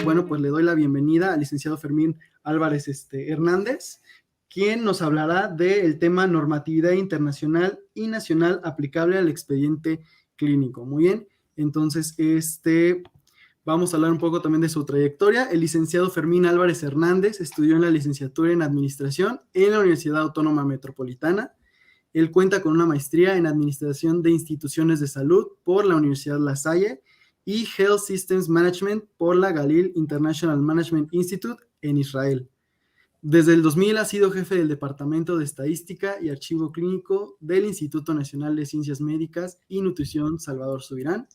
bueno, pues le doy la bienvenida al licenciado Fermín Álvarez Hernández, quien nos hablará del tema normatividad internacional y nacional aplicable al expediente clínico. Muy bien, entonces vamos a hablar un poco también de su trayectoria. El licenciado Fermín Álvarez Hernández estudió en la licenciatura en Administración en la Universidad Autónoma Metropolitana. Él cuenta con una maestría en Administración de Instituciones de Salud por la Universidad La Salle y Health Systems Management por la Galil International Management Institute en Israel. Desde el 2000 ha sido jefe del Departamento de Estadística y Archivo Clínico del Instituto Nacional de Ciencias Médicas y Nutrición Salvador Subirán.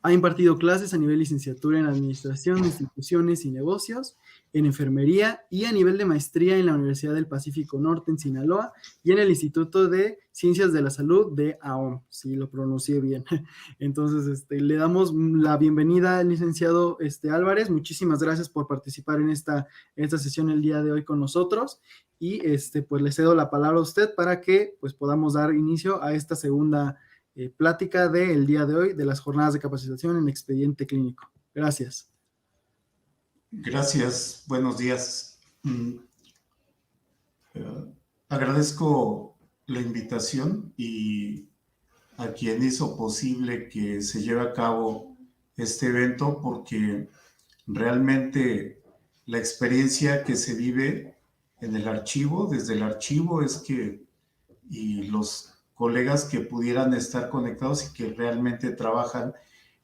Ha impartido clases a nivel licenciatura en Administración de Instituciones y Negocios, en Enfermería y a nivel de maestría en la Universidad del Pacífico Norte en Sinaloa y en el Instituto de Ciencias de la Salud de AOM, si lo pronuncié bien. Entonces, le damos la bienvenida al licenciado Álvarez. Muchísimas gracias por participar en esta sesión el día de hoy con nosotros y pues le cedo la palabra a usted para que pues podamos dar inicio a esta segunda plática del día de hoy de las jornadas de capacitación en expediente clínico. Gracias. Gracias, buenos días. Agradezco la invitación y a quien hizo posible que se lleve a cabo este evento, porque realmente la experiencia que se vive en el archivo, desde el archivo, es que, y los colegas que pudieran estar conectados y que realmente trabajan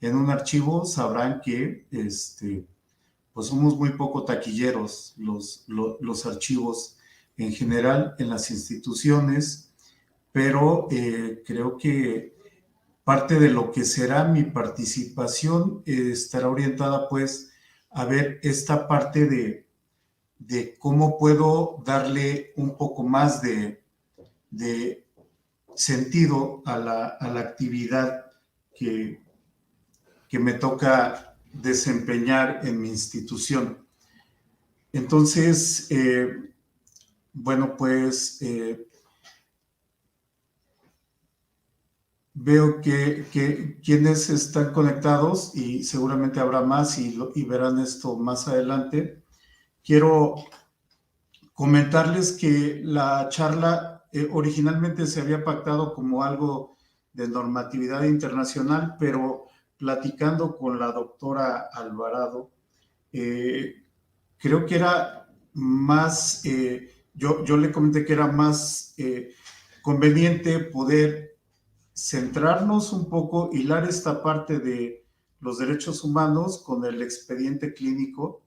en un archivo sabrán que pues somos muy poco taquilleros los archivos en general en las instituciones, pero creo que parte de lo que será mi participación estará orientada pues a ver esta parte de cómo puedo darle un poco más de sentido a la actividad que me toca desempeñar en mi institución. Entonces, bueno, pues veo que quienes están conectados, y seguramente habrá más y verán esto más adelante. Quiero comentarles que la charla originalmente se había pactado como algo de normatividad internacional, pero platicando con la doctora Alvarado, creo que era más, yo le comenté que era más conveniente poder centrarnos un poco, hilar esta parte de los derechos humanos con el expediente clínico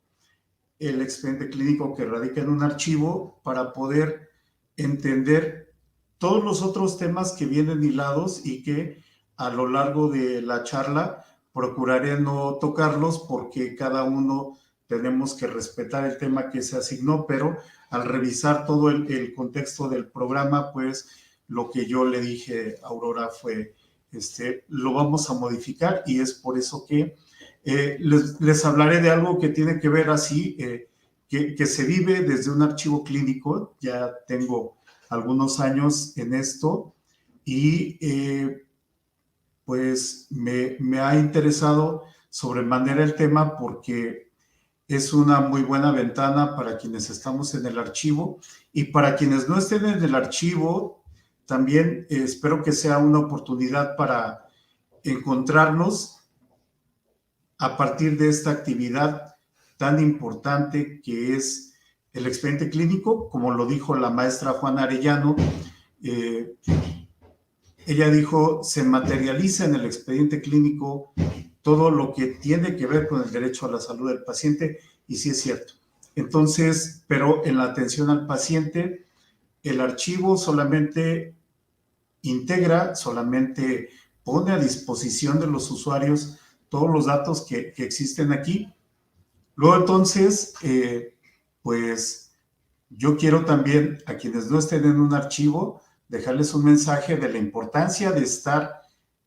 que radica en un archivo, para poder entender todos los otros temas que vienen hilados y que a lo largo de la charla procuraré no tocarlos, porque cada uno tenemos que respetar el tema que se asignó, pero al revisar todo el contexto del programa, pues lo que yo le dije a Aurora fue, lo vamos a modificar, y es por eso que les hablaré de algo que tiene que ver así, que se vive desde un archivo clínico. Ya tengo algunos años en esto y pues me ha interesado sobremanera el tema, porque es una muy buena ventana para quienes estamos en el archivo, y para quienes no estén en el archivo también espero que sea una oportunidad para encontrarnos a partir de esta actividad tan importante que es el expediente clínico. Como lo dijo la maestra Juana Arellano, ella dijo, se materializa en el expediente clínico todo lo que tiene que ver con el derecho a la salud del paciente, y sí es cierto. Entonces, pero en la atención al paciente, el archivo solamente integra, solamente pone a disposición de los usuarios todos los datos que existen aquí. Luego, entonces, pues yo quiero también, a quienes no estén en un archivo, dejarles un mensaje de la importancia de estar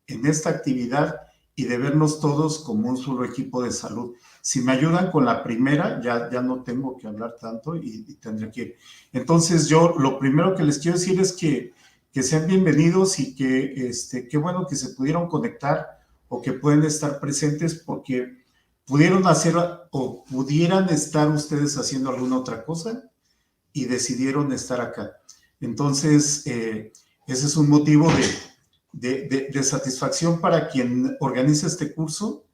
en esta actividad y de vernos todos como un solo equipo de salud. Si me ayudan con la primera, ya no tengo que hablar tanto y tendré que ir. Entonces, yo lo primero que les quiero decir es que sean bienvenidos, y que qué bueno que se pudieron conectar o que pueden estar presentes, porque pudieron hacer o pudieran estar ustedes haciendo alguna otra cosa y decidieron estar acá. Entonces, ese es un motivo de satisfacción para quien organiza este curso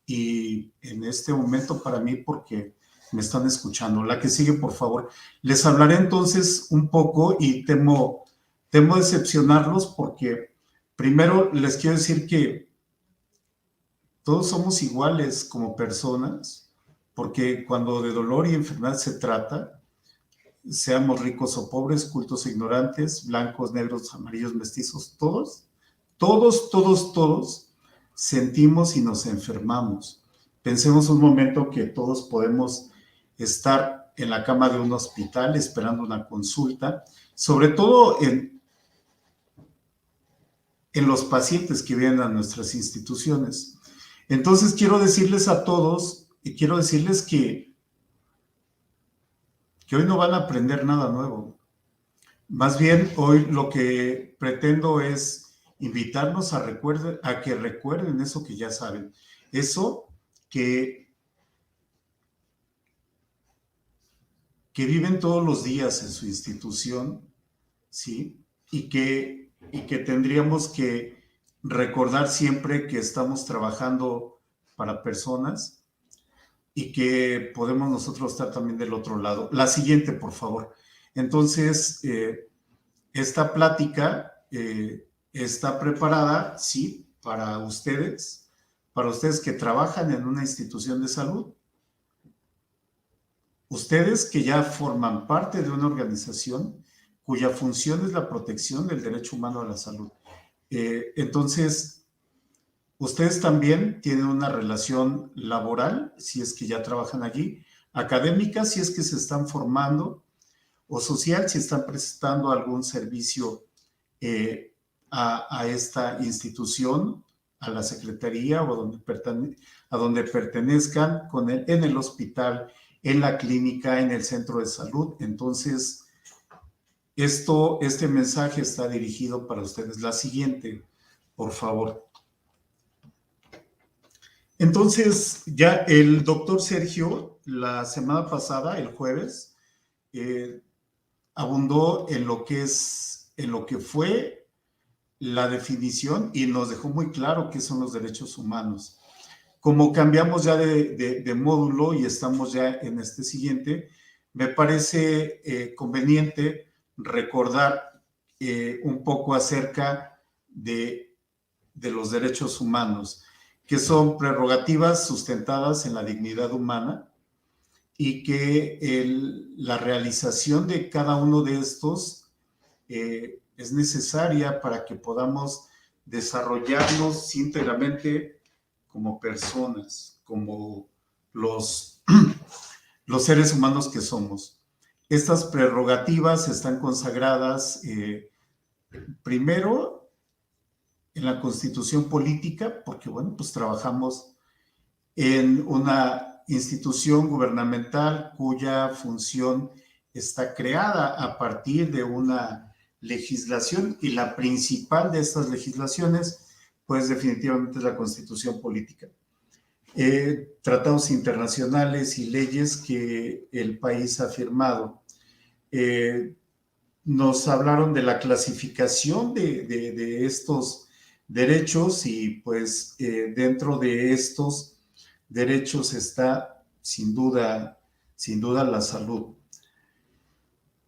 y en este momento para mí porque me están escuchando. La que sigue, por favor. Les hablaré entonces un poco y temo decepcionarlos porque primero les quiero decir que todos somos iguales como personas, porque cuando de dolor y enfermedad se trata, seamos ricos o pobres, cultos o ignorantes, blancos, negros, amarillos, mestizos, todos sentimos y nos enfermamos. Pensemos un momento que todos podemos estar en la cama de un hospital esperando una consulta, sobre todo en los pacientes que vienen a nuestras instituciones. Entonces quiero decirles a todos, y quiero decirles que hoy no van a aprender nada nuevo. Más bien, hoy lo que pretendo es invitarnos a que recuerden eso que ya saben, eso que viven todos los días en su institución, ¿sí? Y que tendríamos que recordar siempre que estamos trabajando para personas y que podemos nosotros estar también del otro lado. La siguiente, por favor. Entonces, esta plática está preparada, sí, para ustedes que trabajan en una institución de salud, ustedes que ya forman parte de una organización cuya función es la protección del derecho humano a la salud. Entonces, ustedes también tienen una relación laboral, si es que ya trabajan allí, académica, si es que se están formando, o social, si están prestando algún servicio a esta institución, a la secretaría o a donde pertenezcan en el hospital, en la clínica, en el centro de salud. Entonces, este mensaje está dirigido para ustedes. La siguiente, por favor. Entonces, ya el doctor Sergio, la semana pasada, el jueves, abundó en lo que fue la definición y nos dejó muy claro qué son los derechos humanos. Como cambiamos ya de módulo y estamos ya en este siguiente, me parece conveniente recordar un poco acerca de los derechos humanos, que son prerrogativas sustentadas en la dignidad humana y que la realización de cada uno de estos es necesaria para que podamos desarrollarnos íntegramente como personas, como los seres humanos que somos. Estas prerrogativas están consagradas primero en la Constitución política, porque bueno, pues trabajamos en una institución gubernamental cuya función está creada a partir de una legislación y la principal de estas legislaciones, pues definitivamente es la Constitución política. Tratados internacionales y leyes que el país ha firmado. Nos hablaron de la clasificación de estos derechos y pues dentro de estos derechos está sin duda la salud.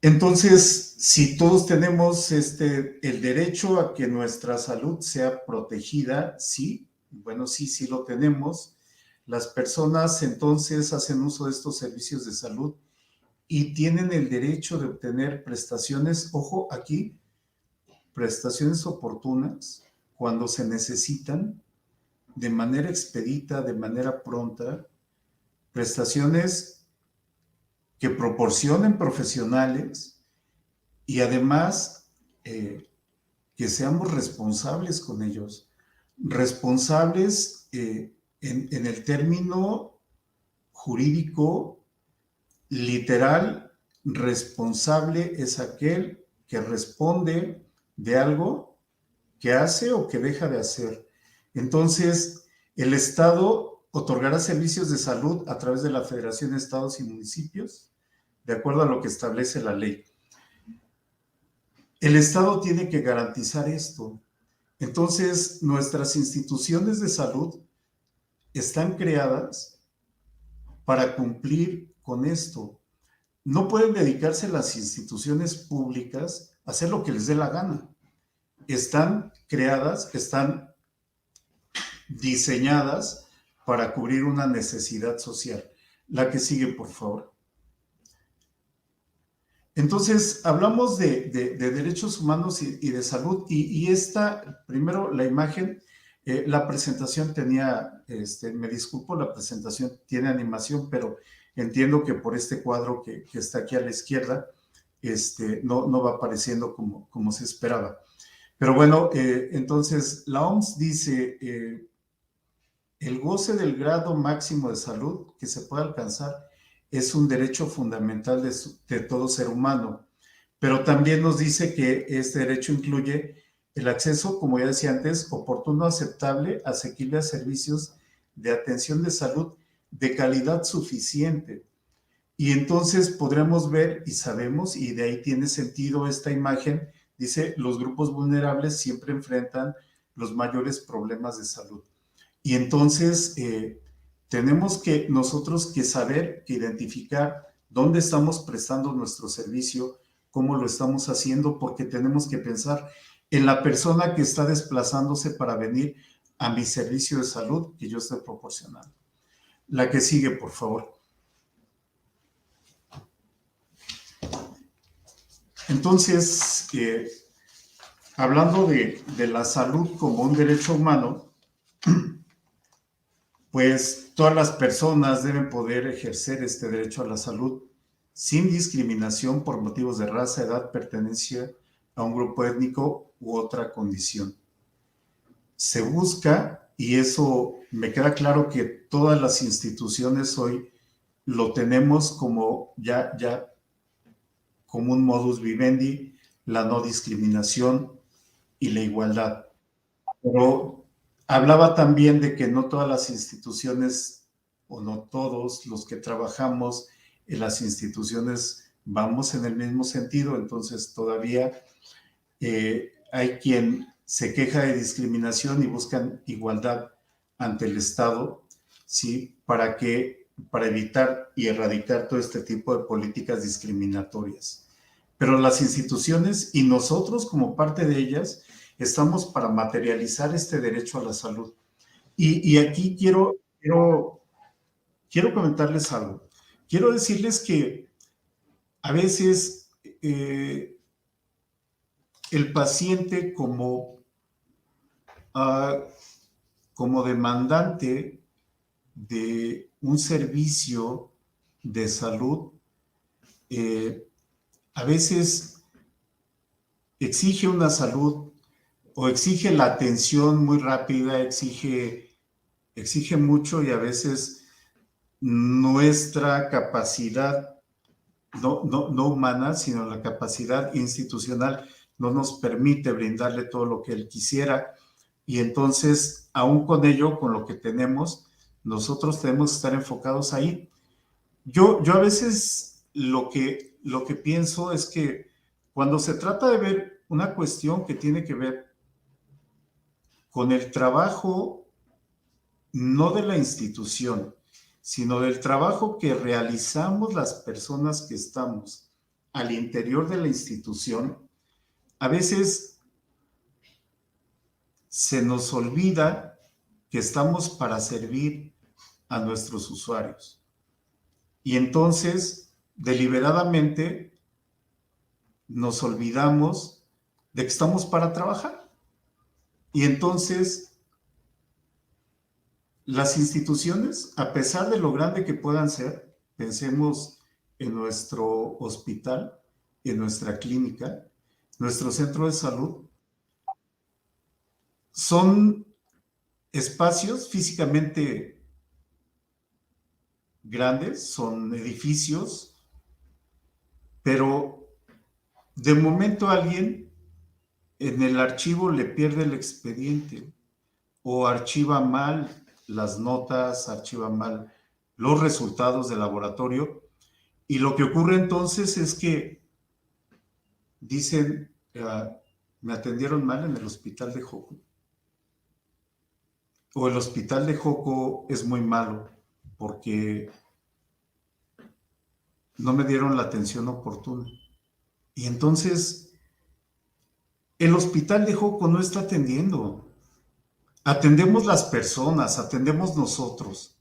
Entonces, si todos tenemos el derecho a que nuestra salud sea protegida, sí, bueno, sí lo tenemos. Las personas entonces hacen uso de estos servicios de salud y tienen el derecho de obtener prestaciones, ojo aquí, prestaciones oportunas cuando se necesitan de manera expedita, de manera pronta, prestaciones que proporcionen profesionales y además que seamos responsables con ellos. Responsables en el término jurídico literal, responsable es aquel que responde de algo que hace o que deja de hacer. Entonces, el Estado otorgará servicios de salud a través de la Federación de Estados y Municipios, de acuerdo a lo que establece la ley. El Estado tiene que garantizar esto. Entonces, nuestras instituciones de salud están creadas para cumplir con esto. No pueden dedicarse las instituciones públicas a hacer lo que les dé la gana. Están creadas, están diseñadas para cubrir una necesidad social. La que sigue, por favor. Entonces, hablamos de derechos humanos y de salud, y esta, primero, la imagen, la presentación tenía, me disculpo, la presentación tiene animación, pero entiendo que por este cuadro que está aquí a la izquierda, no va apareciendo como se esperaba. Pero bueno, entonces, la OMS dice, el goce del grado máximo de salud que se puede alcanzar es un derecho fundamental de todo ser humano, pero también nos dice que este derecho incluye el acceso, como ya decía antes, oportuno, aceptable, asequible a servicios de atención de salud de calidad suficiente. Y entonces podremos ver y sabemos, y de ahí tiene sentido esta imagen, dice, los grupos vulnerables siempre enfrentan los mayores problemas de salud. Y entonces tenemos que nosotros que saber, que identificar dónde estamos prestando nuestro servicio, cómo lo estamos haciendo, porque tenemos que pensar en la persona que está desplazándose para venir a mi servicio de salud que yo estoy proporcionando. La que sigue, por favor. Entonces, hablando de la salud como un derecho humano, pues todas las personas deben poder ejercer este derecho a la salud sin discriminación por motivos de raza, edad, pertenencia a un grupo étnico u otra condición. Se busca, y eso me queda claro que todas las instituciones hoy lo tenemos como ya como un modus vivendi, la no discriminación y la igualdad. Pero hablaba también de que no todas las instituciones, o no todos los que trabajamos en las instituciones vamos en el mismo sentido, entonces todavía hay quien se queja de discriminación y buscan igualdad ante el Estado, ¿sí? Para evitar y erradicar todo este tipo de políticas discriminatorias. Pero las instituciones y nosotros como parte de ellas estamos para materializar este derecho a la salud. Y aquí quiero comentarles algo. Quiero decirles que a veces el paciente como demandante de un servicio de salud, a veces exige una salud o exige la atención muy rápida, exige mucho, y a veces nuestra capacidad, no humana, sino la capacidad institucional no nos permite brindarle todo lo que él quisiera, y entonces, aún con ello, con lo que tenemos, nosotros tenemos que estar enfocados ahí. Yo a veces lo que pienso es que cuando se trata de ver una cuestión que tiene que ver con el trabajo, no de la institución, sino del trabajo que realizamos las personas que estamos al interior de la institución, a veces se nos olvida que estamos para servir a nuestros usuarios. Y entonces, deliberadamente, nos olvidamos de que estamos para trabajar. Y entonces, las instituciones, a pesar de lo grande que puedan ser, pensemos en nuestro hospital, en nuestra clínica, nuestro centro de salud, son espacios físicamente grandes, son edificios, pero de momento alguien en el archivo le pierde el expediente o archiva mal las notas, archivan mal los resultados del laboratorio. Y lo que ocurre entonces es que dicen, me atendieron mal en el hospital de Joco. O el hospital de Joco es muy malo porque no me dieron la atención oportuna. Y entonces, el hospital de Joco no está atendiendo. Atendemos las personas, atendemos nosotros.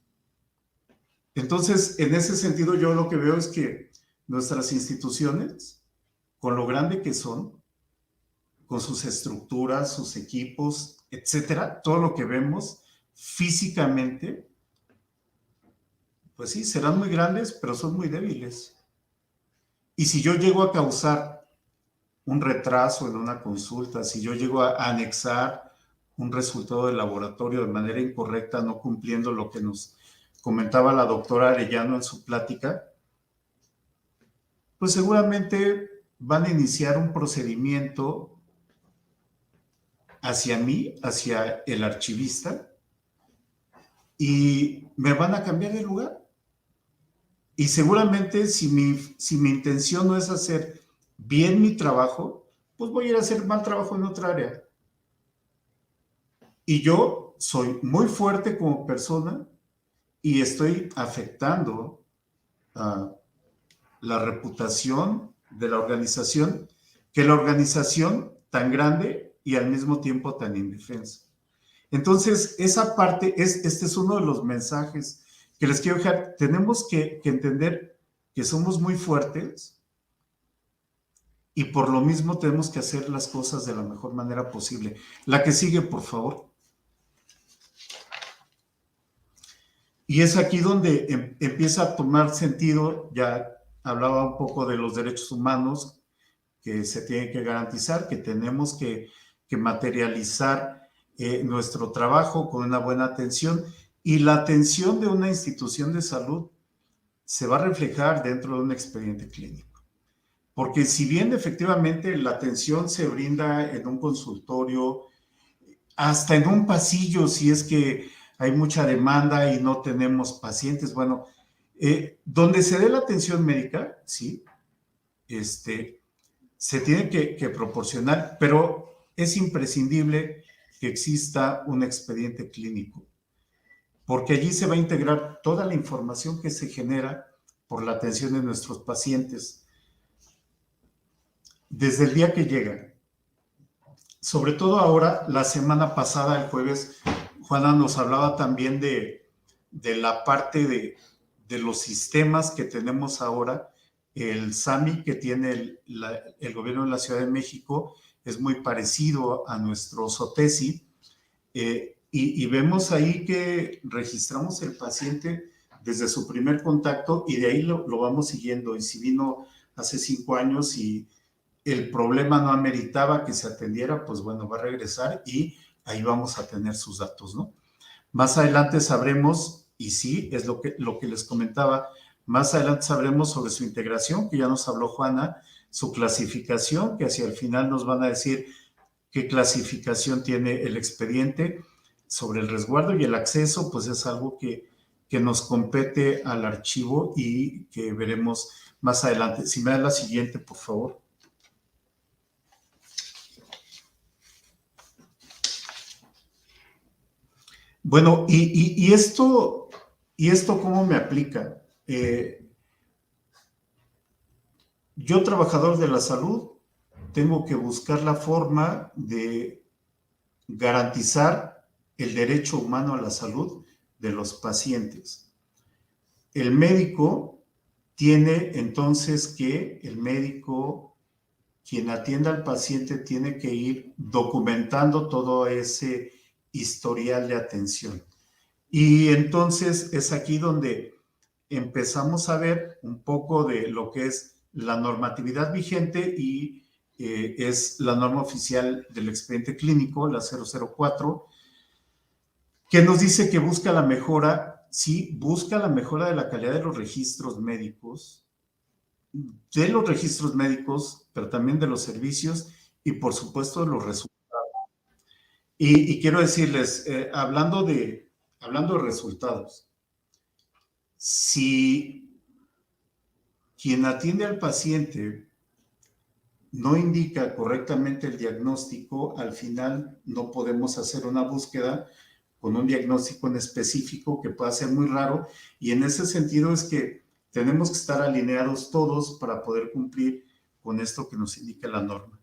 Entonces, en ese sentido, yo lo que veo es que nuestras instituciones, con lo grande que son, con sus estructuras, sus equipos, etcétera, todo lo que vemos físicamente, pues sí, serán muy grandes, pero son muy débiles. Y si yo llego a causar un retraso en una consulta, si yo llego a anexar un resultado de laboratorio de manera incorrecta, no cumpliendo lo que nos comentaba la doctora Arellano en su plática, pues seguramente van a iniciar un procedimiento hacia mí, hacia el archivista, y me van a cambiar de lugar. Y seguramente si mi intención no es hacer bien mi trabajo, pues voy a ir a hacer mal trabajo en otra área. Y yo soy muy fuerte como persona y estoy afectando la reputación de la organización, que la organización tan grande y al mismo tiempo tan indefensa. Entonces, esa parte, este es uno de los mensajes que les quiero dejar. Tenemos que entender que somos muy fuertes y por lo mismo tenemos que hacer las cosas de la mejor manera posible. La que sigue, por favor. Y es aquí donde empieza a tomar sentido, ya hablaba un poco de los derechos humanos que se tienen que garantizar, que tenemos que materializar nuestro trabajo con una buena atención, y la atención de una institución de salud se va a reflejar dentro de un expediente clínico. Porque si bien efectivamente la atención se brinda en un consultorio, hasta en un pasillo, si es que hay mucha demanda y no tenemos pacientes, bueno, donde se dé la atención médica, sí, se tiene que proporcionar, pero es imprescindible que exista un expediente clínico, porque allí se va a integrar toda la información que se genera por la atención de nuestros pacientes, desde el día que llegan. Sobre todo ahora, la semana pasada, el jueves, Juana nos hablaba también de la parte de los sistemas que tenemos ahora. El SAMI que tiene el gobierno de la Ciudad de México es muy parecido a nuestro SOTESI, y vemos ahí que registramos el paciente desde su primer contacto y de ahí lo vamos siguiendo. Y si vino hace 5 años y el problema no ameritaba que se atendiera, pues bueno, va a regresar y ahí vamos a tener sus datos, ¿no? Más adelante sabremos, y sí, es lo que les comentaba, más adelante sabremos sobre su integración, que ya nos habló Juana, su clasificación, que hacia el final nos van a decir qué clasificación tiene el expediente. Sobre el resguardo y el acceso, pues es algo que nos compete al archivo y que veremos más adelante. Si me da la siguiente, por favor. Bueno, y esto ¿cómo me aplica? Yo, trabajador de la salud, tengo que buscar la forma de garantizar el derecho humano a la salud de los pacientes. El médico tiene entonces el médico, quien atienda al paciente, tiene que ir documentando todo ese historial de atención. Y entonces es aquí donde empezamos a ver un poco de lo que es la normatividad vigente y es la norma oficial del expediente clínico, la 004, que nos dice que busca la mejora, sí, busca la mejora de la calidad de los registros médicos, pero también de los servicios y por supuesto de los resultados. Y quiero decirles, hablando de hablando de resultados, si quien atiende al paciente no indica correctamente el diagnóstico, al final no podemos hacer una búsqueda con un diagnóstico en específico que pueda ser muy raro, y en ese sentido es que tenemos que estar alineados todos para poder cumplir con esto que nos indica la norma.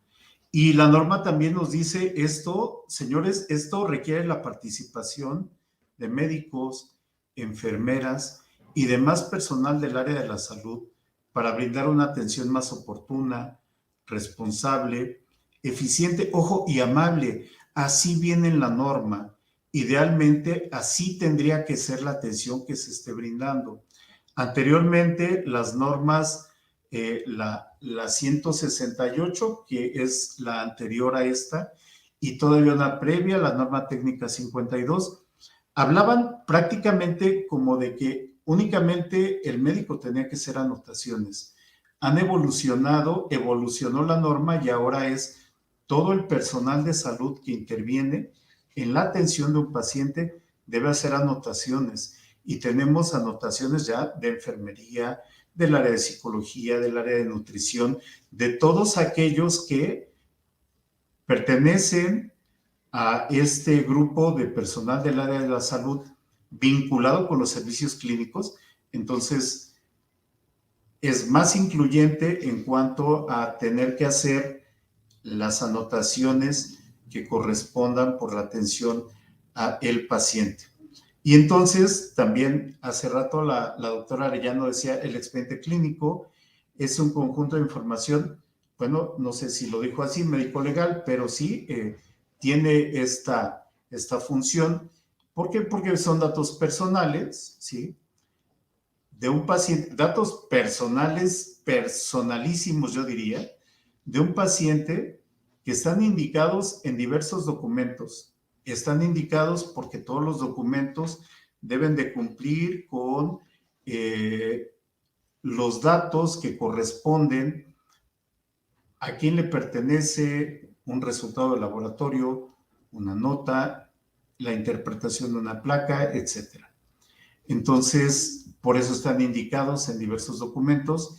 Y la norma también nos dice esto, señores, esto requiere la participación de médicos, enfermeras y demás personal del área de la salud para brindar una atención más oportuna, responsable, eficiente, ojo, y amable. Así viene en la norma. Idealmente, así tendría que ser la atención que se esté brindando. Anteriormente, las normas, la 168, que es la anterior a esta, y todavía una previa, la norma técnica 52, hablaban prácticamente como de que únicamente el médico tenía que hacer anotaciones. Han evolucionado, evolucionó la norma y ahora es todo el personal de salud que interviene en la atención de un paciente debe hacer anotaciones, y tenemos anotaciones ya de enfermería, del área de psicología, del área de nutrición, de todos aquellos que pertenecen a este grupo de personal del área de la salud vinculado con los servicios clínicos. Entonces, es más incluyente en cuanto a tener que hacer las anotaciones que correspondan por la atención a el paciente. Y entonces, también hace rato la doctora Arellano decía, el expediente clínico es un conjunto de información, bueno, no sé si lo dijo así, médico-legal, pero sí tiene esta función. ¿Por qué? Porque son datos personales, ¿sí? De un paciente, datos personales, personalísimos, yo diría, de un paciente que están indicados en diversos documentos. Están indicados porque todos los documentos deben de cumplir con los datos que corresponden a quién le pertenece un resultado de laboratorio, una nota, la interpretación de una placa, etcétera. Entonces, por eso están indicados en diversos documentos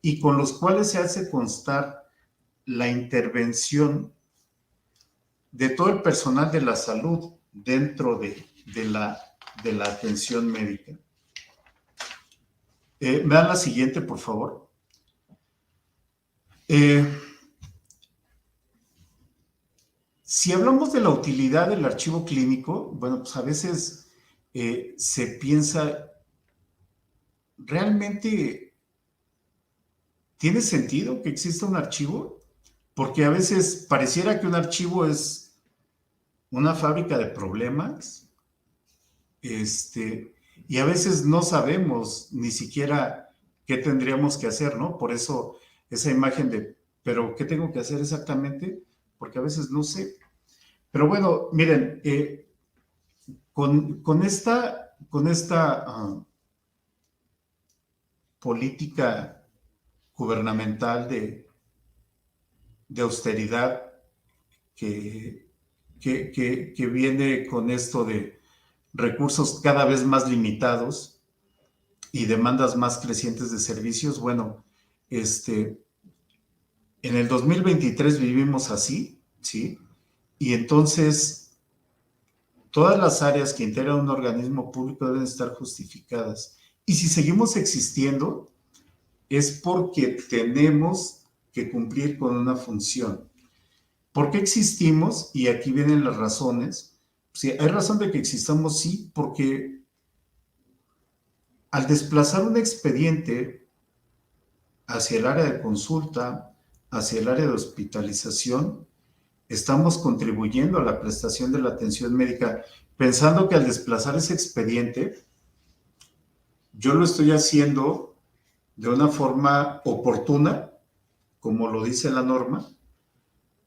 y con los cuales se hace constar la intervención de todo el personal de la salud dentro de la atención médica. ¿Me dan la siguiente, por favor? Si hablamos de la utilidad del archivo clínico, bueno, pues a veces se piensa, ¿realmente tiene sentido que exista un archivo? Porque a veces pareciera que un archivo es una fábrica de problemas, y a veces no sabemos ni siquiera qué tendríamos que hacer, ¿no? Por eso esa imagen de, ¿pero qué tengo que hacer exactamente? Porque a veces no sé. Pero bueno, miren, con esta política gubernamental de austeridad que viene con esto de recursos cada vez más limitados y demandas más crecientes de servicios, bueno, en el 2023 vivimos así, ¿sí? Y entonces todas las áreas que integran un organismo público deben estar justificadas. Y si seguimos existiendo, es porque tenemos que cumplir con una función. ¿Por qué existimos? Y aquí vienen las razones. Sí, hay razón de que existamos, sí, porque al desplazar un expediente hacia el área de consulta, hacia el área de hospitalización, estamos contribuyendo a la prestación de la atención médica, pensando que al desplazar ese expediente, yo lo estoy haciendo de una forma oportuna, como lo dice la norma,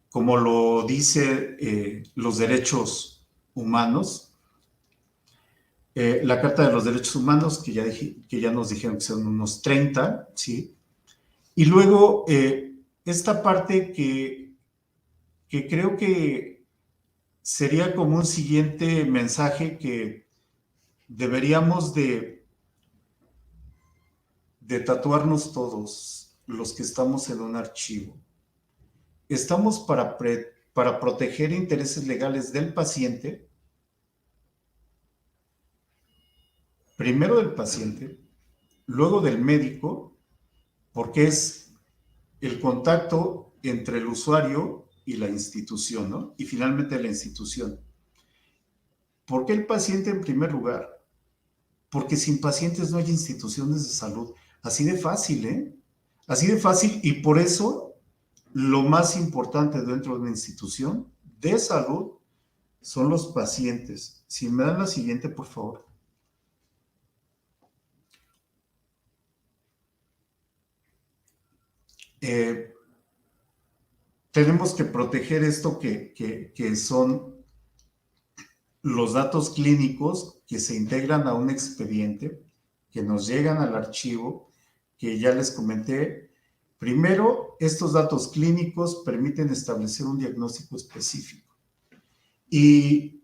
como lo dice los derechos humanos, la Carta de los Derechos Humanos, que ya nos dijeron que son unos 30, ¿sí? Y luego esta parte que creo que sería como un siguiente mensaje que deberíamos de tatuarnos todos los que estamos en un archivo. Estamos para proteger intereses legales del paciente, primero del paciente, luego del médico, porque es el contacto entre el usuario y la institución, ¿no? Y finalmente la institución. ¿Por qué el paciente en primer lugar? Porque sin pacientes no hay instituciones de salud. Así de fácil, ¿eh? Así de fácil, y por eso lo más importante dentro de una institución de salud son los pacientes. Si me dan la siguiente, por favor. Tenemos que proteger esto que son los datos clínicos que se integran a un expediente, que nos llegan al archivo, que ya les comenté. Primero, estos datos clínicos permiten establecer un diagnóstico específico y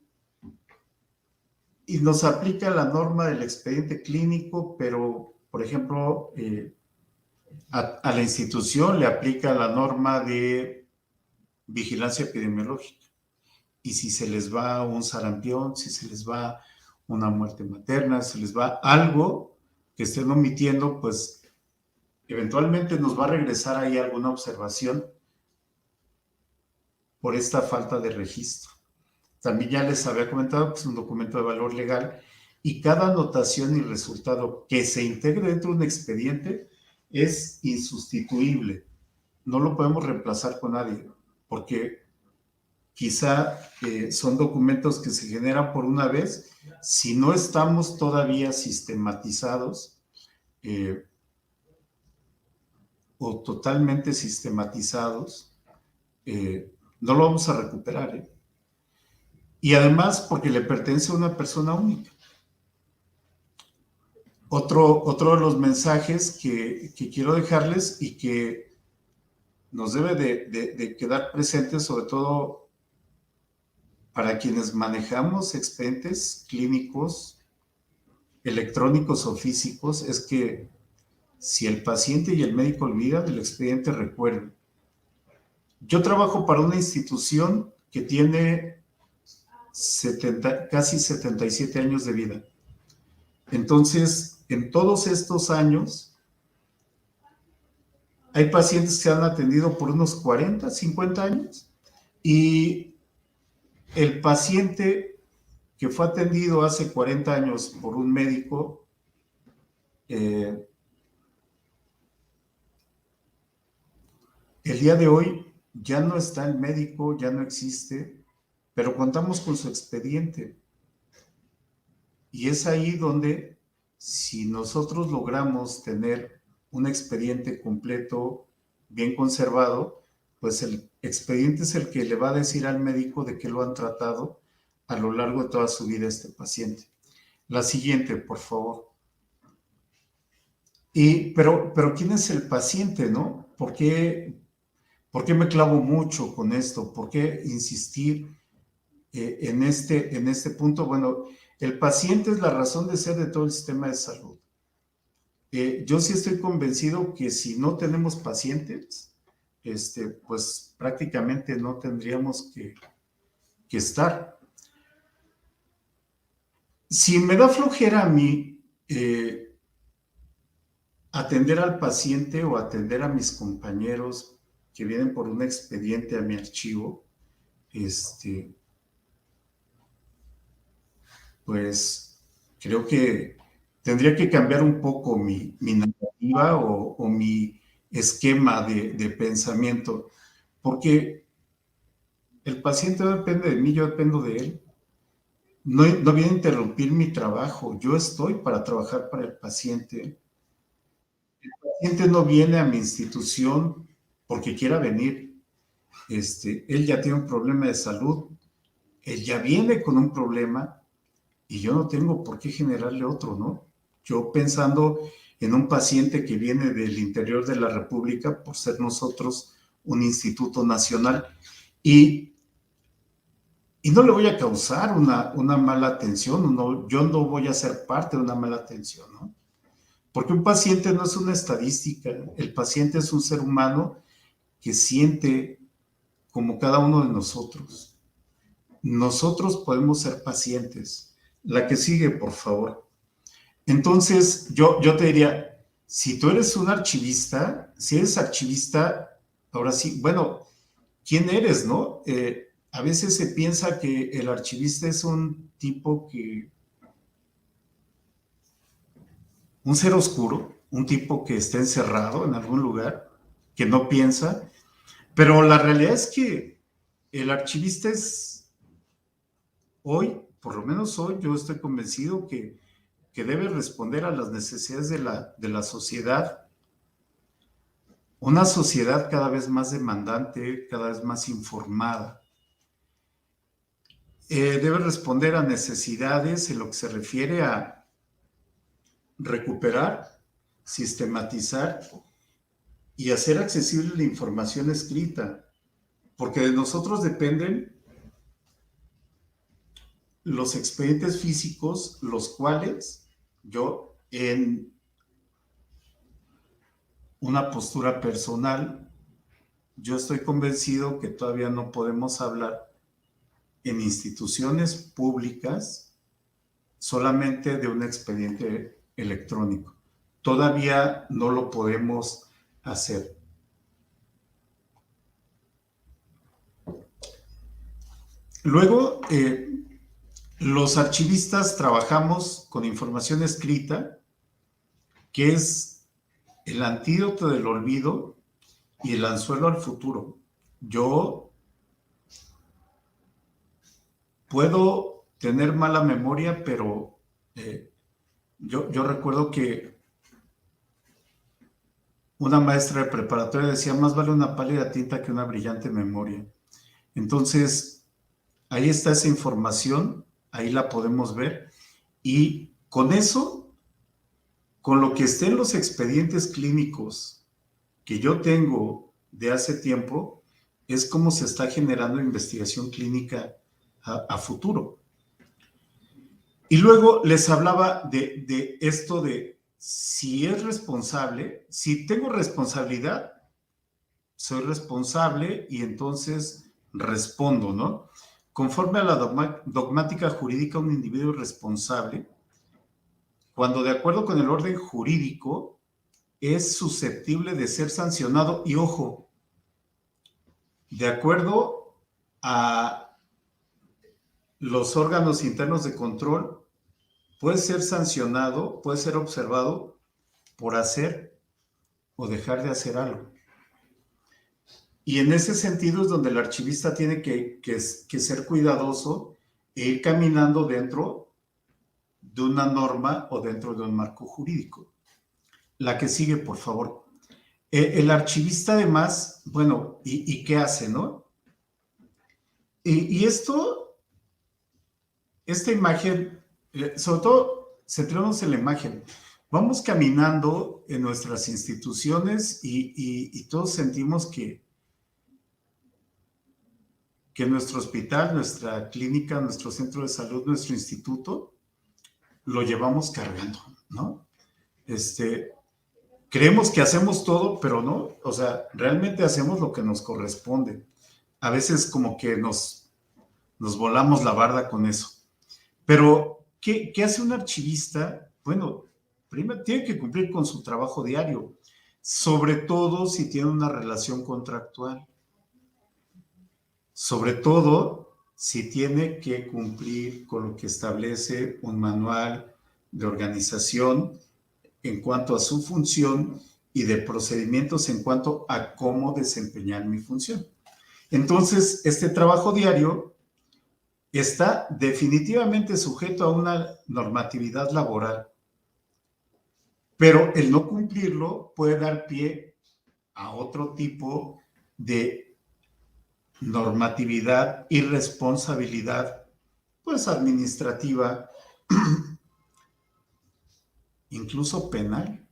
nos aplica la norma del expediente clínico, pero, por ejemplo, a la institución le aplica la norma de vigilancia epidemiológica. Y si se les va un sarampión, si se les va una muerte materna, si les va algo que estén omitiendo, pues eventualmente nos va a regresar ahí alguna observación por esta falta de registro. También ya les había comentado que es un documento de valor legal y cada anotación y resultado que se integre dentro de un expediente es insustituible. No lo podemos reemplazar con nadie, porque quizá son documentos que se generan por una vez. Si no estamos todavía sistematizados o totalmente sistematizados, no lo vamos a recuperar, ¿eh? Y además porque le pertenece a una persona única. Otro de los mensajes que quiero dejarles y que nos debe de quedar presente, sobre todo para quienes manejamos expedientes clínicos, electrónicos o físicos, es que si el paciente y el médico olvidan el expediente, recuerden. Yo trabajo para una institución que tiene casi 77 años de vida. Entonces, en todos estos años, hay pacientes que se han atendido por unos 40, 50 años y el paciente que fue atendido hace 40 años por un médico, el día de hoy ya no está el médico, ya no existe, pero contamos con su expediente. Y es ahí donde, si nosotros logramos tener un expediente completo, bien conservado, pues el expediente es el que le va a decir al médico de qué lo han tratado a lo largo de toda su vida este paciente. La siguiente, por favor. Pero ¿quién es el paciente, no? ¿Por qué me clavo mucho con esto? ¿Por qué insistir en este punto? Bueno, el paciente es la razón de ser de todo el sistema de salud. Yo sí estoy convencido que si no tenemos pacientes, pues prácticamente no tendríamos que estar. Si me da flojera a mí atender al paciente o atender a mis compañeros que vienen por un expediente a mi archivo, pues creo que tendría que cambiar un poco mi narrativa o mi esquema de pensamiento, porque el paciente no depende de mí, yo dependo de él. No viene a interrumpir mi trabajo, yo estoy para trabajar para el paciente. El paciente no viene a mi institución porque quiera venir. Él ya tiene un problema de salud, él ya viene con un problema y yo no tengo por qué generarle otro, ¿no? Yo pensando en un paciente que viene del interior de la República, por ser nosotros un instituto nacional, y y no le voy a causar una mala atención, no, yo no voy a ser parte de una mala atención, ¿no? Porque un paciente no es una estadística, el paciente es un ser humano que siente como cada uno de nosotros. Nosotros podemos ser pacientes. La que sigue, por favor. Entonces, yo te diría, si tú eres un archivista, si eres archivista, ahora sí, bueno, ¿quién eres, no? A veces se piensa que el archivista es un tipo un ser oscuro, un tipo que está encerrado en algún lugar, que no piensa, pero la realidad es que el archivista es hoy, por lo menos hoy, yo estoy convencido que debe responder a las necesidades de la sociedad, una sociedad cada vez más demandante, cada vez más informada. Debe responder a necesidades en lo que se refiere a recuperar, sistematizar y hacer accesible la información escrita, porque de nosotros dependen los expedientes físicos, los cuales yo en una postura personal, yo estoy convencido que todavía no podemos hablar en instituciones públicas solamente de un expediente electrónico. Todavía no lo podemos hacer. Luego, los archivistas trabajamos con información escrita, que es el antídoto del olvido y el anzuelo al futuro. Yo puedo tener mala memoria, pero yo recuerdo que una maestra de preparatoria decía, más vale una pálida tinta que una brillante memoria. Entonces, ahí está esa información, ahí la podemos ver, y con eso, con lo que esté en los expedientes clínicos que yo tengo de hace tiempo, es como se está generando investigación clínica a futuro. Y luego les hablaba de esto de si es responsable, si tengo responsabilidad, soy responsable y entonces respondo, ¿no? Conforme a la dogmática jurídica, un individuo es responsable cuando de acuerdo con el orden jurídico es susceptible de ser sancionado y, ojo, de acuerdo a los órganos internos de control, puede ser sancionado, puede ser observado por hacer o dejar de hacer algo. Y en ese sentido es donde el archivista tiene que ser cuidadoso e ir caminando dentro de una norma o dentro de un marco jurídico. La que sigue, por favor. El archivista además, bueno, ¿y qué hace, no? Y esto, esta imagen, sobre todo, centremos en la imagen. Vamos caminando en nuestras instituciones y todos sentimos que nuestro hospital, nuestra clínica, nuestro centro de salud, nuestro instituto, lo llevamos cargando, ¿no? Creemos que hacemos todo, pero no, o sea, realmente hacemos lo que nos corresponde. A veces como que nos volamos la barda con eso. Pero, ¿qué hace un archivista? Bueno, primero tiene que cumplir con su trabajo diario, sobre todo si tiene una relación contractual. Sobre todo si tiene que cumplir con lo que establece un manual de organización en cuanto a su función y de procedimientos en cuanto a cómo desempeñar mi función. Entonces, este trabajo diario está definitivamente sujeto a una normatividad laboral, pero el no cumplirlo puede dar pie a otro tipo de normatividad y responsabilidad, pues administrativa, incluso penal,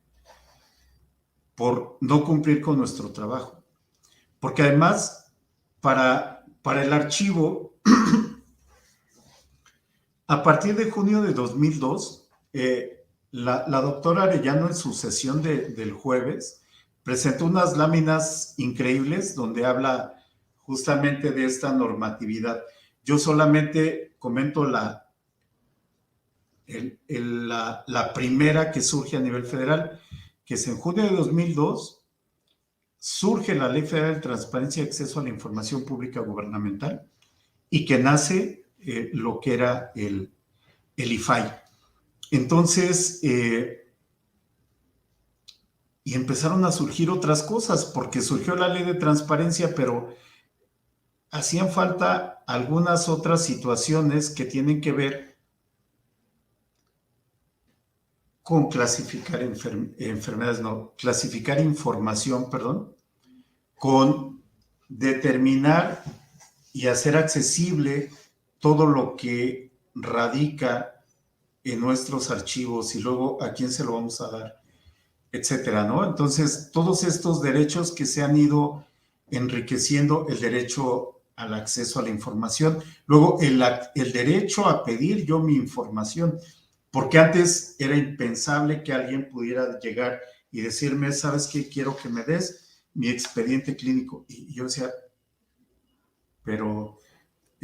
por no cumplir con nuestro trabajo. Porque además, para el archivo, A partir de junio de 2002, la doctora Arellano en su sesión del jueves presentó unas láminas increíbles donde habla justamente de esta normatividad. Yo solamente comento la primera que surge a nivel federal, que es en junio de 2002, surge la Ley Federal de Transparencia y Acceso a la Información Pública Gubernamental y que nace lo que era el IFAI. Entonces, y empezaron a surgir otras cosas, porque surgió la Ley de Transparencia, pero hacían falta algunas otras situaciones que tienen que ver con clasificar enfermedades, no, clasificar información, perdón, con determinar y hacer accesible todo lo que radica en nuestros archivos y luego a quién se lo vamos a dar, etcétera, ¿no? Entonces, todos estos derechos que se han ido enriqueciendo, el derecho al acceso a la información, luego el derecho a pedir yo mi información, porque antes era impensable que alguien pudiera llegar y decirme, ¿sabes qué? Quiero que me des mi expediente clínico. Y yo decía, pero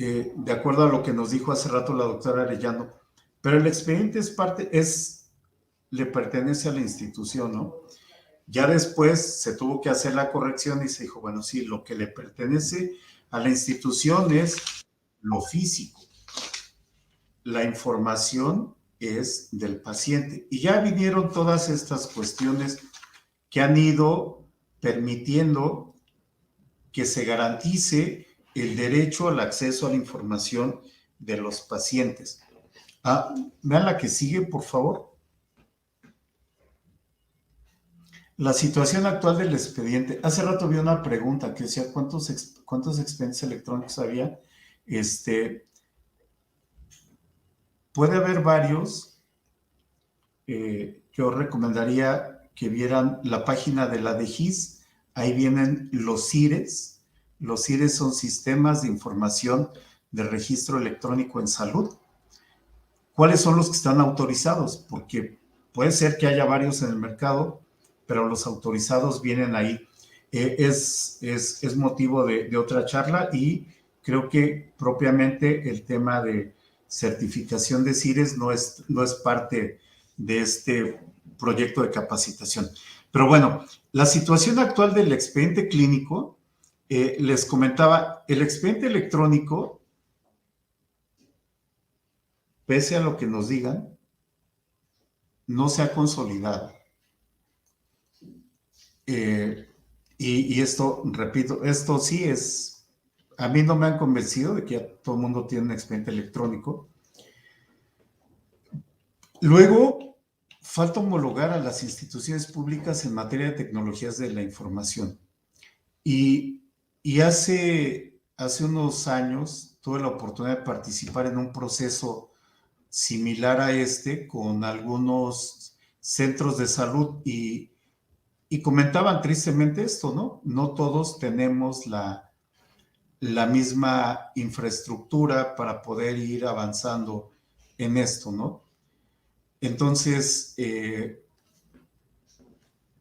de acuerdo a lo que nos dijo hace rato la doctora Arellano, pero el expediente le pertenece a la institución, ¿no? Ya después se tuvo que hacer la corrección y se dijo, bueno, sí, lo que le pertenece a la institución es lo físico. La información es del paciente. Y ya vinieron todas estas cuestiones que han ido permitiendo que se garantice el derecho al acceso a la información de los pacientes. Vean la que sigue, por favor. La situación actual del expediente. Hace rato vi una pregunta que decía cuántos expedientes electrónicos había. Puede haber varios. Yo recomendaría que vieran la página de la DGIS. Ahí vienen los CIRES. Los CIRES son sistemas de información de registro electrónico en salud. ¿Cuáles son los que están autorizados? Porque puede ser que haya varios en el mercado, pero los autorizados vienen ahí. Es motivo de otra charla y creo que propiamente el tema de certificación de CIRES no es parte de este proyecto de capacitación. Pero bueno, la situación actual del expediente clínico, les comentaba, el expediente electrónico, pese a lo que nos digan, no se ha consolidado. Y esto, repito, esto sí es, a mí no me han convencido de que ya todo el mundo tiene un expediente electrónico. Luego, falta homologar a las instituciones públicas en materia de tecnologías de la información. Y hace unos años tuve la oportunidad de participar en un proceso similar a este con algunos centros de salud y comentaban tristemente esto, ¿no? No todos tenemos la misma infraestructura para poder ir avanzando en esto, ¿no? Entonces,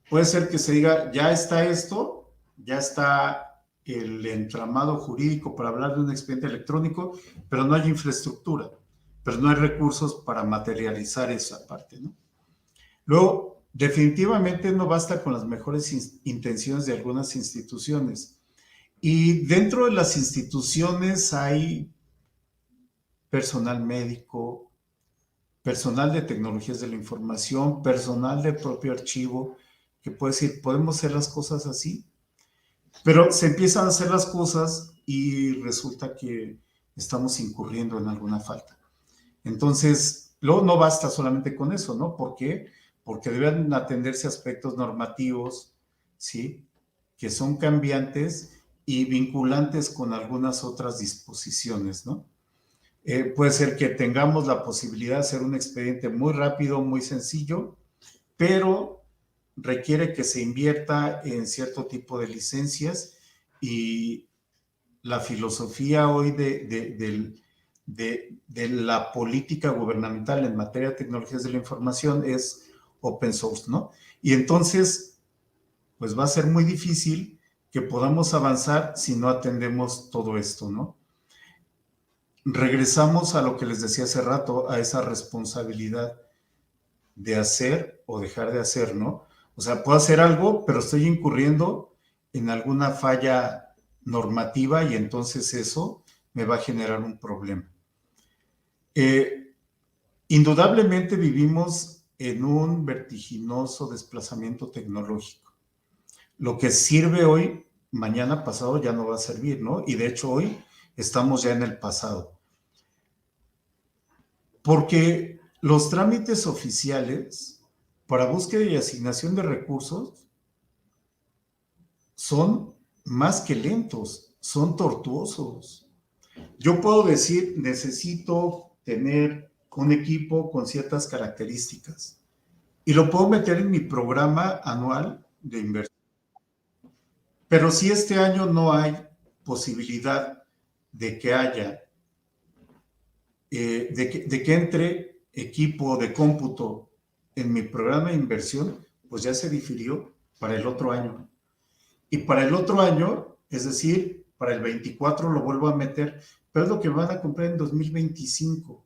puede ser que se diga, ya está esto, ya está el entramado jurídico para hablar de un expediente electrónico, pero no hay infraestructura, pero no hay recursos para materializar esa parte, ¿no? Luego, definitivamente no basta con las mejores intenciones de algunas instituciones. Y dentro de las instituciones hay personal médico, personal de tecnologías de la información, personal de propio archivo, que puede decir, ¿podemos hacer las cosas así? Pero se empiezan a hacer las cosas y resulta que estamos incurriendo en alguna falta. Entonces, luego no basta solamente con eso, ¿no? ¿Por qué? Porque deben atenderse aspectos normativos, ¿sí? Que son cambiantes y vinculantes con algunas otras disposiciones, ¿no? Puede ser que tengamos la posibilidad de hacer un expediente muy rápido, muy sencillo, pero requiere que se invierta en cierto tipo de licencias y la filosofía hoy de de la política gubernamental en materia de tecnologías de la información es open source, ¿no? Y entonces, pues va a ser muy difícil que podamos avanzar si no atendemos todo esto, ¿no? Regresamos a lo que les decía hace rato, a esa responsabilidad de hacer o dejar de hacer, ¿no? O sea, puedo hacer algo, pero estoy incurriendo en alguna falla normativa y entonces eso me va a generar un problema. Indudablemente vivimos en un vertiginoso desplazamiento tecnológico. Lo que sirve hoy, mañana pasado ya no va a servir, ¿no? Y de hecho hoy estamos ya en el pasado. Porque los trámites oficiales para búsqueda y asignación de recursos son más que lentos, son tortuosos. Yo puedo decir, necesito tener un equipo con ciertas características y lo puedo meter en mi programa anual de inversión. Pero si este año no hay posibilidad de que haya, de que entre equipo de cómputo en mi programa de inversión, pues ya se difirió para el otro año. Y para el otro año, es decir, para el 24 lo vuelvo a meter, pero es lo que van a comprar en 2025.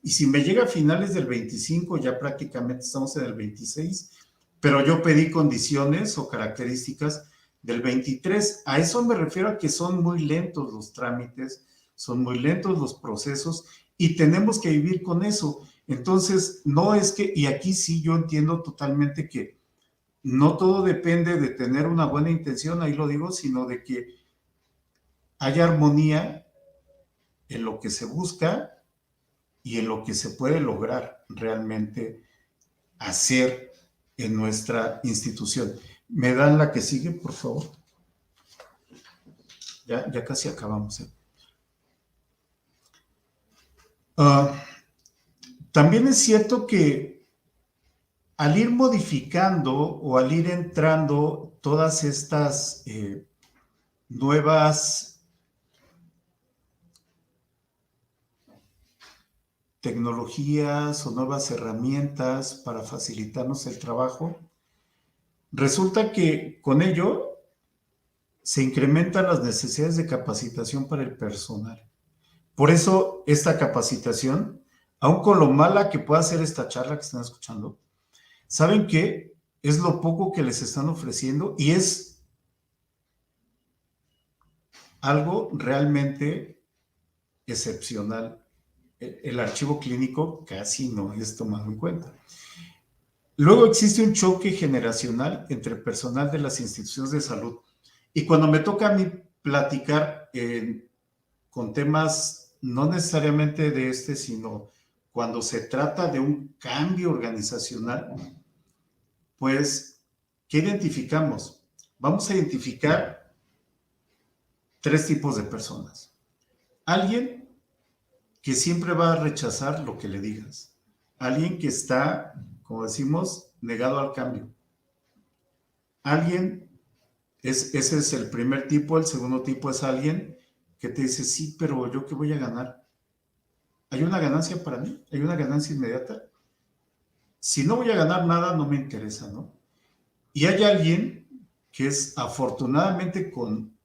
Y si me llega a finales del 25, ya prácticamente estamos en el 26, pero yo pedí condiciones o características del 23. A eso me refiero, a que son muy lentos los trámites, son muy lentos los procesos y tenemos que vivir con eso. Entonces, no es que, y aquí sí yo entiendo totalmente que no todo depende de tener una buena intención, ahí lo digo, sino de que haya armonía en lo que se busca y en lo que se puede lograr realmente hacer en nuestra institución. ¿Me dan la que sigue, por favor? Ya casi acabamos. También es cierto que al ir modificando o al ir entrando todas estas nuevas tecnologías o nuevas herramientas para facilitarnos el trabajo, resulta que con ello se incrementan las necesidades de capacitación para el personal. Por eso esta capacitación, aun con lo mala que pueda ser esta charla que están escuchando, ¿saben qué? Es lo poco que les están ofreciendo y es algo realmente excepcional. El archivo clínico casi no es tomado en cuenta. Luego existe un choque generacional entre el personal de las instituciones de salud. Y cuando me toca a mí platicar con temas no necesariamente de sino cuando se trata de un cambio organizacional, pues, ¿qué identificamos? Vamos a identificar 3 tipos de personas. Alguien que siempre va a rechazar lo que le digas. Alguien que está, como decimos, negado al cambio. Alguien, ese es el primer tipo. El segundo tipo es alguien que te dice, sí, pero ¿yo qué voy a ganar? ¿Hay una ganancia para mí? ¿Hay una ganancia inmediata? Si no voy a ganar nada, no me interesa, ¿no? Y hay alguien que es afortunadamente con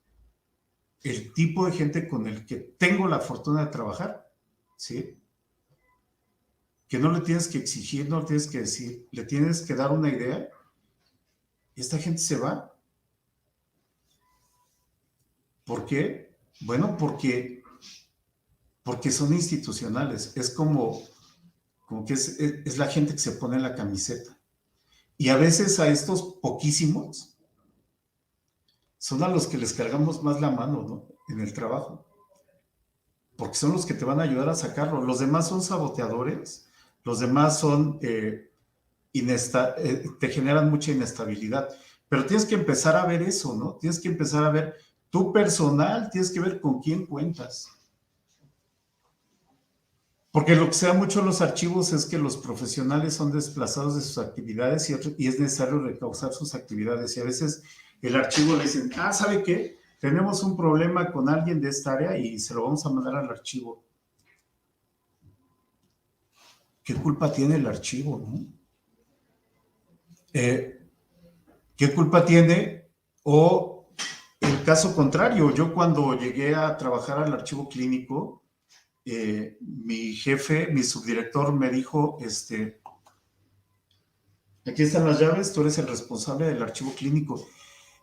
el tipo de gente con el que tengo la fortuna de trabajar, ¿sí? Que no le tienes que exigir, no le tienes que decir, le tienes que dar una idea y esta gente se va. ¿Por qué? Bueno, porque son institucionales. Es como que es la gente que se pone la camiseta. Y a veces a estos poquísimos son a los que les cargamos más la mano, ¿no? En el trabajo. Porque son los que te van a ayudar a sacarlo. Los demás son saboteadores, los demás son te generan mucha inestabilidad. Pero tienes que empezar a ver eso, ¿no? Tienes que empezar a ver tu personal, tienes que ver con quién cuentas. Porque lo que se da mucho en los archivos es que los profesionales son desplazados de sus actividades y es necesario recausar sus actividades. Y a veces el archivo le dicen, ¿sabe qué? Tenemos un problema con alguien de esta área y se lo vamos a mandar al archivo. ¿qué culpa tiene el archivo, no? ¿Qué culpa tiene? O el caso contrario, yo cuando llegué a trabajar al archivo clínico, mi jefe, mi subdirector me dijo, aquí están las llaves, tú eres el responsable del archivo clínico.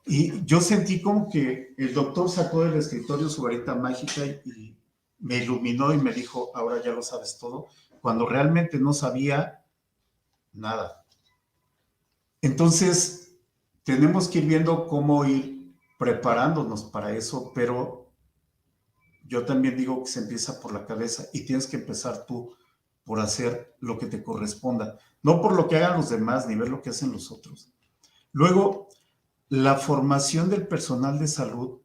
Y yo sentí como que el doctor sacó del escritorio su varita mágica y me iluminó y me dijo, ahora ya lo sabes todo, cuando realmente no sabía nada. Entonces, tenemos que ir viendo cómo ir preparándonos para eso, pero yo también digo que se empieza por la cabeza y tienes que empezar tú por hacer lo que te corresponda, no por lo que hagan los demás ni ver lo que hacen los otros. Luego, la formación del personal de salud,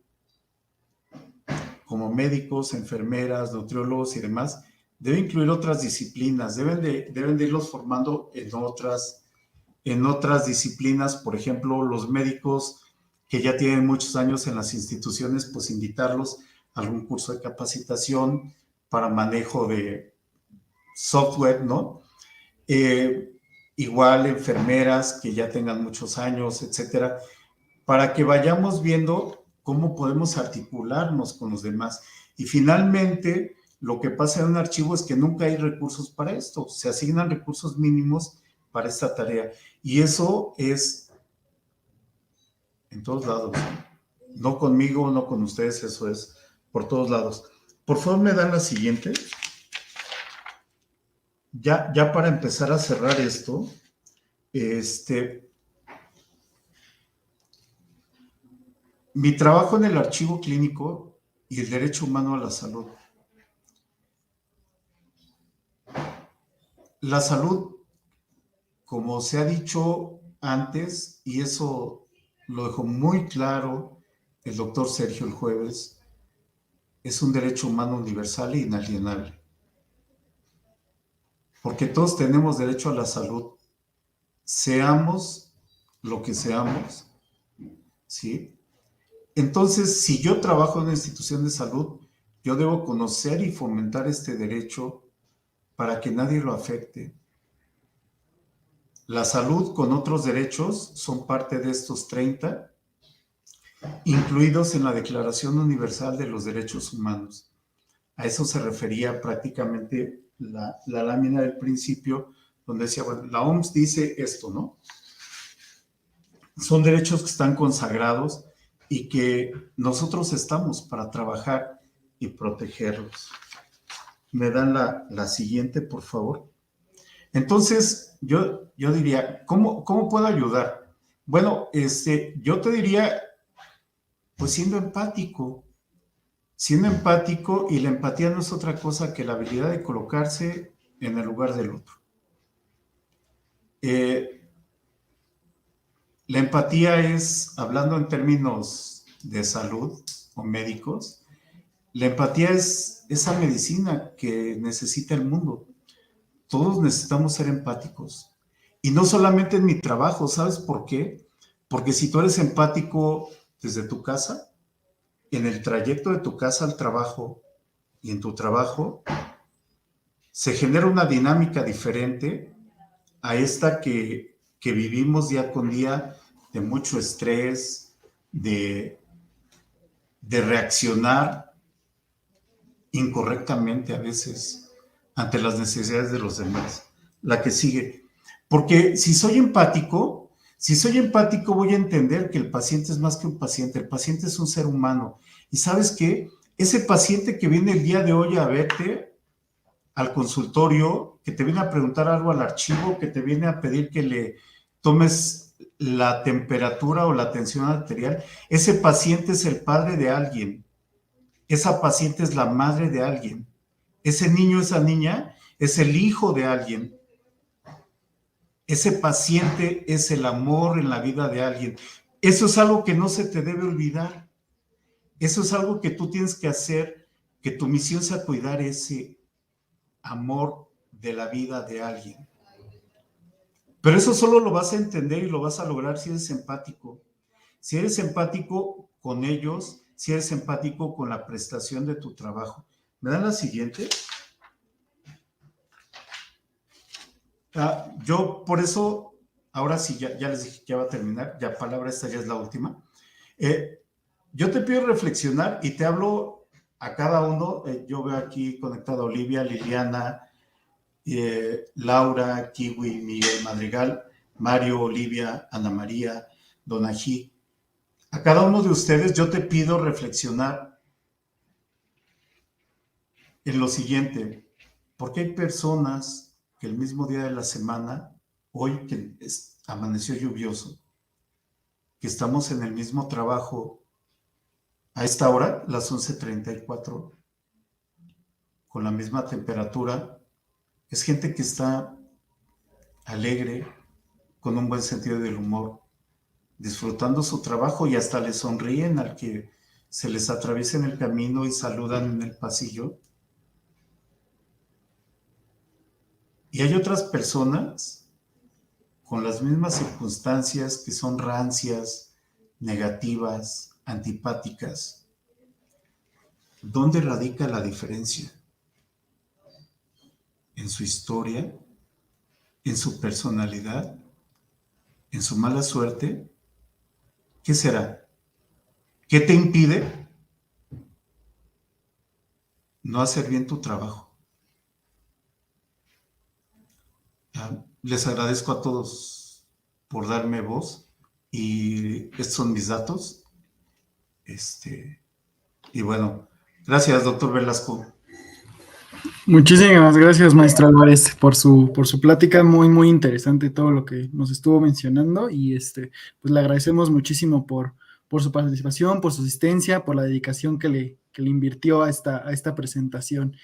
como médicos, enfermeras, nutriólogos y demás, debe incluir otras disciplinas, deben de irlos formando en otras disciplinas. Por ejemplo, los médicos que ya tienen muchos años en las instituciones, pues invitarlos a algún curso de capacitación para manejo de software, ¿no? Igual enfermeras que ya tengan muchos años, etcétera, para que vayamos viendo cómo podemos articularnos con los demás. Y finalmente, lo que pasa en un archivo es que nunca hay recursos para esto, se asignan recursos mínimos para esta tarea. Y eso es en todos lados, no conmigo, no con ustedes, eso es por todos lados. Por favor, me dan la siguiente. Ya para empezar a cerrar esto, mi trabajo en el archivo clínico y el derecho humano a la salud. La salud, como se ha dicho antes, y eso lo dejó muy claro el doctor Sergio el jueves, es un derecho humano universal e inalienable. Porque todos tenemos derecho a la salud, seamos lo que seamos, ¿sí? Entonces, si yo trabajo en una institución de salud, yo debo conocer y fomentar este derecho para que nadie lo afecte. La salud con otros derechos son parte de estos 30, incluidos en la Declaración Universal de los Derechos Humanos. A eso se refería prácticamente la lámina del principio, donde decía, bueno, la OMS dice esto, ¿no? Son derechos que están consagrados y que nosotros estamos para trabajar y protegerlos. Me dan la siguiente, por favor. Entonces, yo diría, ¿cómo puedo ayudar? Bueno, yo te diría, pues siendo empático, y la empatía no es otra cosa que la habilidad de colocarse en el lugar del otro. La empatía es, hablando en términos de salud o médicos, la empatía es esa medicina que necesita el mundo. Todos necesitamos ser empáticos. Y no solamente en mi trabajo, ¿sabes por qué? Porque si tú eres empático desde tu casa, en el trayecto de tu casa al trabajo y en tu trabajo, se genera una dinámica diferente a esta que vivimos día con día, de mucho estrés, de reaccionar incorrectamente a veces ante las necesidades de los demás. La que sigue. Porque si soy empático voy a entender que el paciente es más que un paciente, el paciente es un ser humano. Y ¿sabes qué? Ese paciente que viene el día de hoy a verte al consultorio, que te viene a preguntar algo al archivo, que te viene a pedir que le tomes la temperatura o la tensión arterial, ese paciente es el padre de alguien, esa paciente es la madre de alguien, ese niño, esa niña es el hijo de alguien, ese paciente es el amor en la vida de alguien. Eso es algo que no se te debe olvidar, eso es algo que tú tienes que hacer, que tu misión sea cuidar ese amor de la vida de alguien. Pero eso solo lo vas a entender y lo vas a lograr si eres empático. Si eres empático con ellos, si eres empático con la prestación de tu trabajo. ¿Me dan la siguiente? Yo por eso, ahora sí, ya les dije que ya va a terminar, ya palabra esta ya es la última. Yo te pido reflexionar y te hablo a cada uno. Yo veo aquí conectado a Olivia, Liliana, Laura, Kiwi, Miguel Madrigal, Mario, Olivia, Ana María, Donají. A cada uno de ustedes yo te pido reflexionar en lo siguiente, porque hay personas que el mismo día de la semana, hoy que amaneció lluvioso, que estamos en el mismo trabajo a esta hora, las 11:34, con la misma temperatura, es gente que está alegre, con un buen sentido del humor, disfrutando su trabajo y hasta le sonríen al que se les atraviesa en el camino y saludan en el pasillo. Y hay otras personas con las mismas circunstancias que son rancias, negativas, antipáticas. ¿Dónde radica la diferencia? ¿En su historia? ¿En su personalidad? ¿En su mala suerte? ¿Qué será? ¿Qué te impide no hacer bien tu trabajo? Les agradezco a todos por darme voz y estos son mis datos. Y bueno, gracias, doctor Velasco. Muchísimas gracias, maestro Álvarez, por su plática, muy, muy interesante todo lo que nos estuvo mencionando y pues le agradecemos muchísimo por su participación, por su asistencia, por la dedicación que le invirtió a esta presentación.